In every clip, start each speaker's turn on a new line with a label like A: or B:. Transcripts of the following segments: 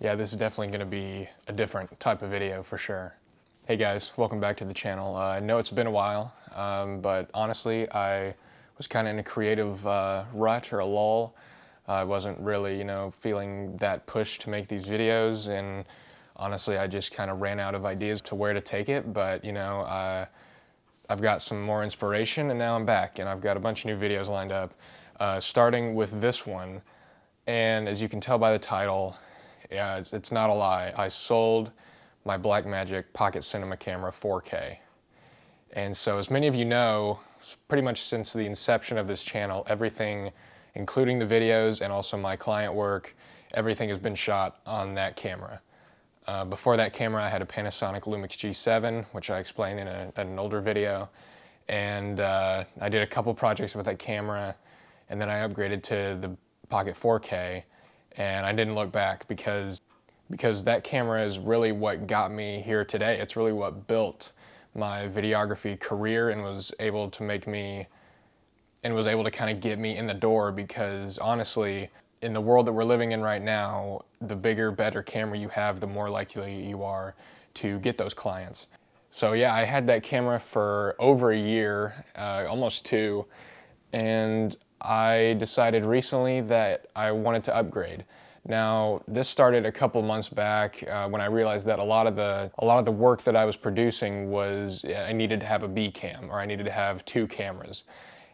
A: Yeah, this is definitely going to be a different type of video for sure. Hey guys, welcome back to the channel. I know it's been a while, but honestly, I was kind of in a creative rut or a lull. I wasn't really, feeling that push to make these videos, and honestly, I just kind of ran out of ideas to where to take it, but I've got some more inspiration, and now I'm back, and I've got a bunch of new videos lined up, starting with this one. And as you can tell by the title, yeah, it's not a lie. I sold my Blackmagic Pocket Cinema Camera 4K. And so as many of you know, pretty much since the inception of this channel, everything, including the videos and also my client work, everything has been shot on that camera. Before that camera, I had a Panasonic Lumix G7, which I explained in an older video. And I did a couple projects with that camera, and then I upgraded to the Pocket 4K, and I didn't look back because that camera is really what got me here today. It's really what built my videography career and was able to kind of get me in the door, because honestly, in the world that we're living in right now, the bigger, better camera you have, the more likely you are to get those clients. So yeah, I had that camera for over a year, almost two, and I decided recently that I wanted to upgrade. Now, this started a couple months back when I realized that a lot of the work that I was producing was I needed to have a B cam, or I needed to have two cameras.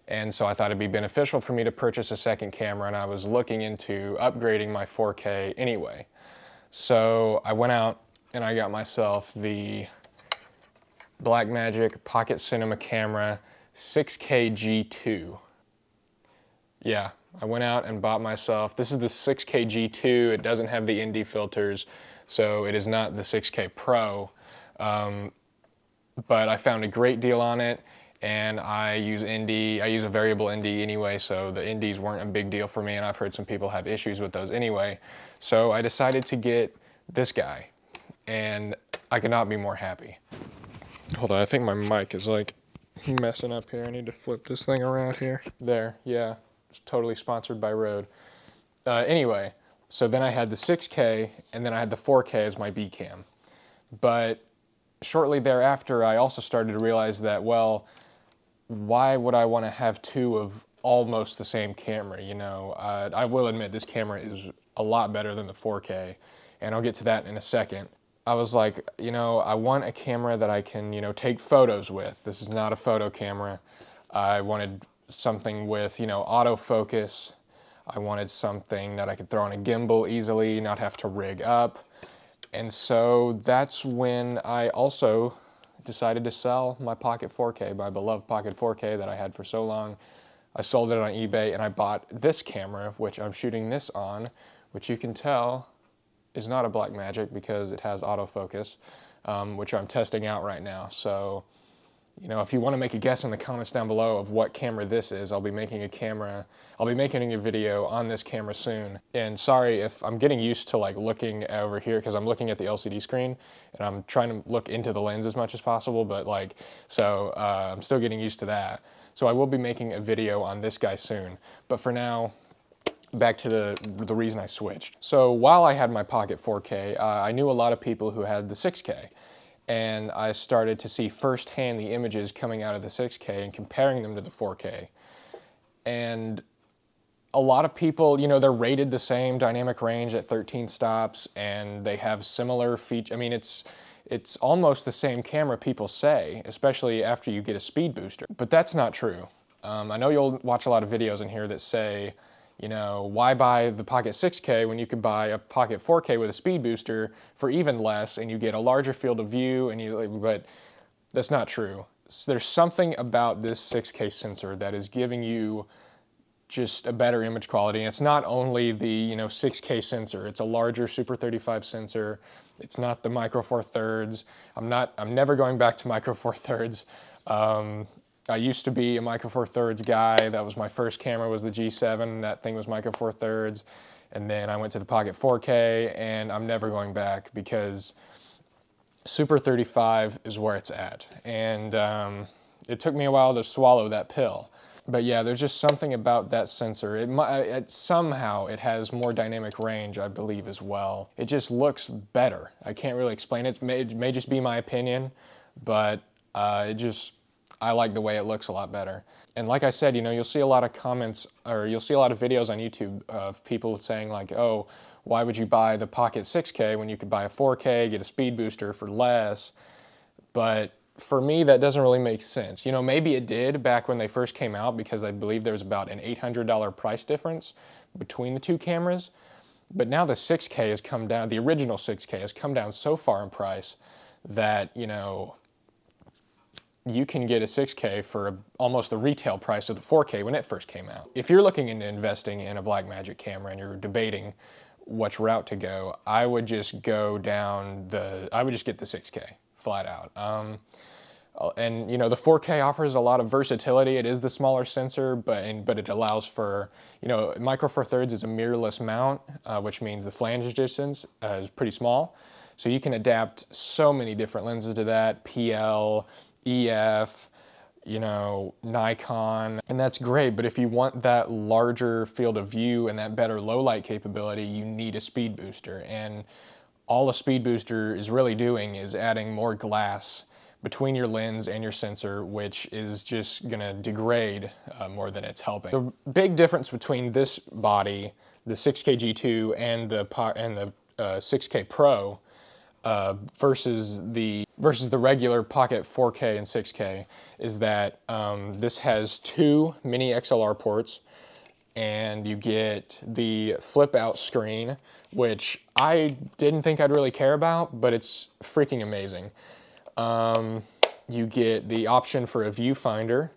A: And so I thought it'd be beneficial for me to purchase a second camera, and I was looking into upgrading my 4K anyway. So I went out and I got myself the Blackmagic Pocket Cinema Camera 6K G2. Yeah, I went out and bought myself, this is the 6K G2, it doesn't have the ND filters, so it is not the 6K Pro, but I found a great deal on it, and I use a variable ND anyway, so the NDs weren't a big deal for me, and I've heard some people have issues with those anyway, so I decided to get this guy, and I could not be more happy. Hold on, I think my mic is like messing up here. I need to flip this thing around here. There, yeah. It's totally sponsored by Rode. Anyway, so then I had the 6K, and then I had the 4K as my B cam. But shortly thereafter, I also started to realize that, well, why would I want to have two of almost the same camera? I will admit this camera is a lot better than the 4K, and I'll get to that in a second. I was like, I want a camera that I can, take photos with. This is not a photo camera. I wanted something with, autofocus. I wanted something that I could throw on a gimbal easily, not have to rig up. And so that's when I also decided to sell my Pocket 4K, my beloved Pocket 4K that I had for so long. I sold it on eBay, and I bought this camera, which I'm shooting this on, which you can tell is not a Blackmagic because it has autofocus, which I'm testing out right now. So, if you want to make a guess in the comments down below of what camera this is, I'll be making a video on this camera soon. And sorry if I'm getting used to looking over here, because I'm looking at the LCD screen and I'm trying to look into the lens as much as possible, but I'm still getting used to that. So I will be making a video on this guy soon. But for now, back to the reason I switched. So while I had my Pocket 4K, I knew a lot of people who had the 6K. And I started to see firsthand the images coming out of the 6K and comparing them to the 4K. And a lot of people, they're rated the same, dynamic range at 13 stops, and they have similar features. I mean, it's almost the same camera, people say, especially after you get a speed booster. But that's not true. I know you'll watch a lot of videos in here that say, why buy the Pocket 6K when you could buy a Pocket 4K with a speed booster for even less, and you get a larger field of view, but that's not true. There's something about this 6K sensor that is giving you just a better image quality. And it's not only the 6K sensor, it's a larger Super 35 sensor. It's not the Micro Four Thirds. I'm never going back to Micro Four Thirds. I used to be a Micro Four Thirds guy. That was my first camera, was the G7. That thing was Micro Four Thirds. And then I went to the Pocket 4K, and I'm never going back because Super 35 is where it's at. And it took me a while to swallow that pill. But yeah, there's just something about that sensor. Somehow it has more dynamic range, I believe, as well. It just looks better. I can't really explain it. It may just be my opinion, but I like the way it looks a lot better. And like I said, you'll see a lot of comments, or you'll see a lot of videos on YouTube of people saying like, oh, why would you buy the Pocket 6K when you could buy a 4K, get a speed booster for less? But for me, that doesn't really make sense. Maybe it did back when they first came out, because I believe there was about an $800 price difference between the two cameras. But now the 6K has come down, the original 6K has come down so far in price that, you can get a 6K for almost the retail price of the 4K when it first came out. If you're looking into investing in a Blackmagic camera and you're debating which route to go, I would just get the 6K flat out. And the 4K offers a lot of versatility. It is the smaller sensor, but it allows for, Micro Four Thirds is a mirrorless mount, which means the flange distance is pretty small. So you can adapt so many different lenses to that, PL, EF, Nikon, and that's great. But if you want that larger field of view and that better low light capability, you need a speed booster. And all a speed booster is really doing is adding more glass between your lens and your sensor, which is just gonna degrade more than it's helping. The big difference between this body, the 6K G2, and the 6K Pro versus the regular Pocket 4K and 6K is that this has two mini XLR ports, and you get the flip out screen, which I didn't think I'd really care about, but it's freaking amazing. You get the option for a viewfinder.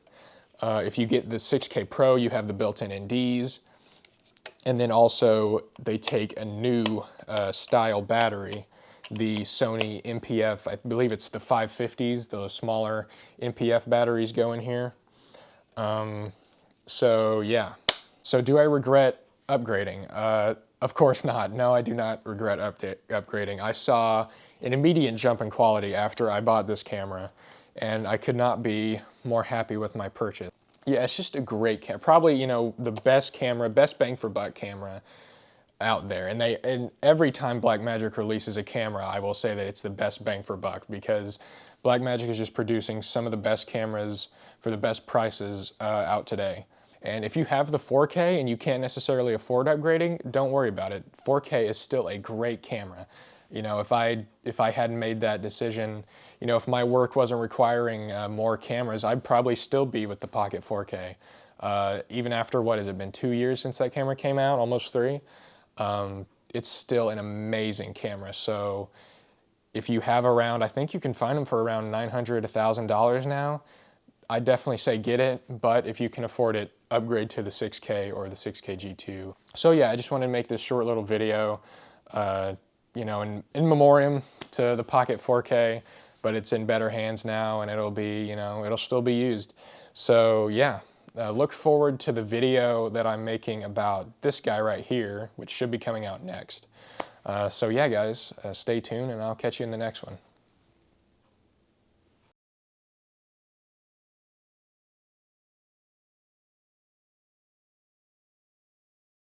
A: If you get the 6K Pro, you have the built-in NDs. And then also they take a new style battery, the Sony MPF, I believe it's the 550s, those smaller MPF batteries go in here. So yeah. So do I regret upgrading? Of course not. No, I do not regret upgrading. I saw an immediate jump in quality after I bought this camera, and I could not be more happy with my purchase. Yeah, it's just a great camera. Probably, the best camera, best bang for buck camera out there. And every time Blackmagic releases a camera, I will say that it's the best bang for buck, because Blackmagic is just producing some of the best cameras for the best prices out today. And if you have the 4K and you can't necessarily afford upgrading, don't worry about it. 4K is still a great camera. If I hadn't made that decision, if my work wasn't requiring more cameras, I'd probably still be with the Pocket 4K. Even after, what has it been, 2 years since that camera came out, almost 3? It's still an amazing camera. So if you have around, I think you can find them for around $900, $1,000 now. I'd definitely say get it, but if you can afford it, upgrade to the 6K or the 6K G2. So yeah, I just wanted to make this short little video, in memoriam to the Pocket 4K, but it's in better hands now, and it'll be, it'll still be used. So yeah, look forward to the video that I'm making about this guy right here, which should be coming out next. So yeah, guys, stay tuned, and I'll catch you in the next one.